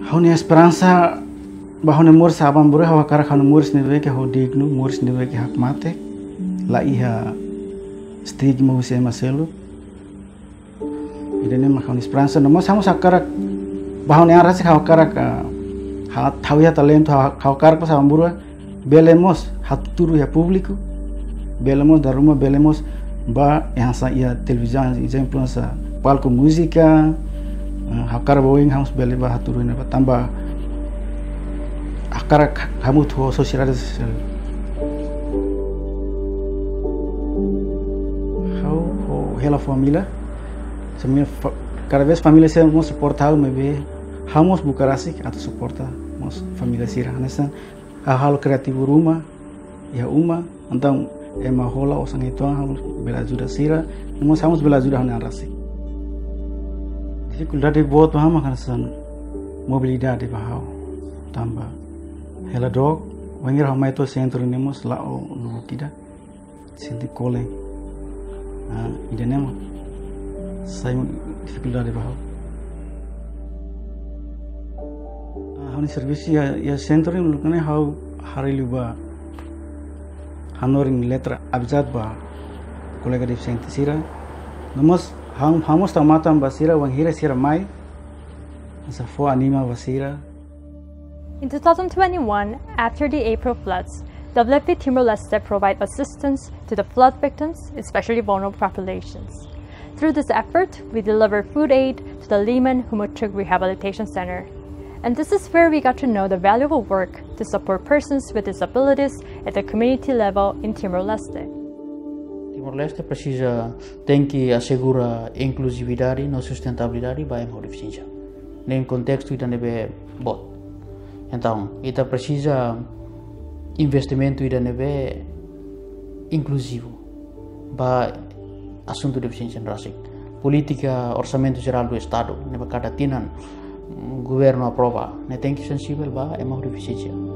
Haunia esperança bahwa mur sabam buru hawa kara kanu muris ni ke hodignu muris ni ke hak mate la iha stigma usia maselu idene makau esperança no mas hamu sakara bahwa ni arasi hawa kara ka tawia talento hawa kara pas sabam buru belemos haturu ya público belemos da rumah belemos ba yang sa ia televisão exemplo sa palco música hakar boing harus beli bah turun apa tambah akar kamu tuh sosialisasi how hela família semuanya cada vez família se mau suportar mebe harus buka rasik atau suportar mos família sirah nessa hal kreatif rumah ya uma então ema hola osang itu harus bela ajuda sirah mos harus bela ajuda hanya rasik dificuldade buat paham kan san mobilidade bahau tambah hela dog wangir hamai to centro nemos lao lu tidak senti kole ide nemo sai dificuldade bahau hani servisi ya centro lu kan hau hari luba hanoring letra abjad ba kolega di senti sira nemos Hamos tamatan basira wanghira sira mai sa fo anima basira. In 2021, after the April floods, WFP Timor-Leste provide assistance to the flood victims, especially vulnerable populations. Through this effort, we deliver food aid to the Liman Humutug Rehabilitation Center. And this is where we got to know the valuable work to support persons with disabilities at the community level in Timor-Leste. Timor-Leste tem que assegurar inclusividade e sustentabilidade para a deficiência. Nem contexto ita nebe bot. Então, ita precisa investimento ita nebe inclusivo para assunto de deficiência racial. Política, orçamento geral do Estado, nebe cada tinan governo aprova, ne tem que sensível para a deficiência.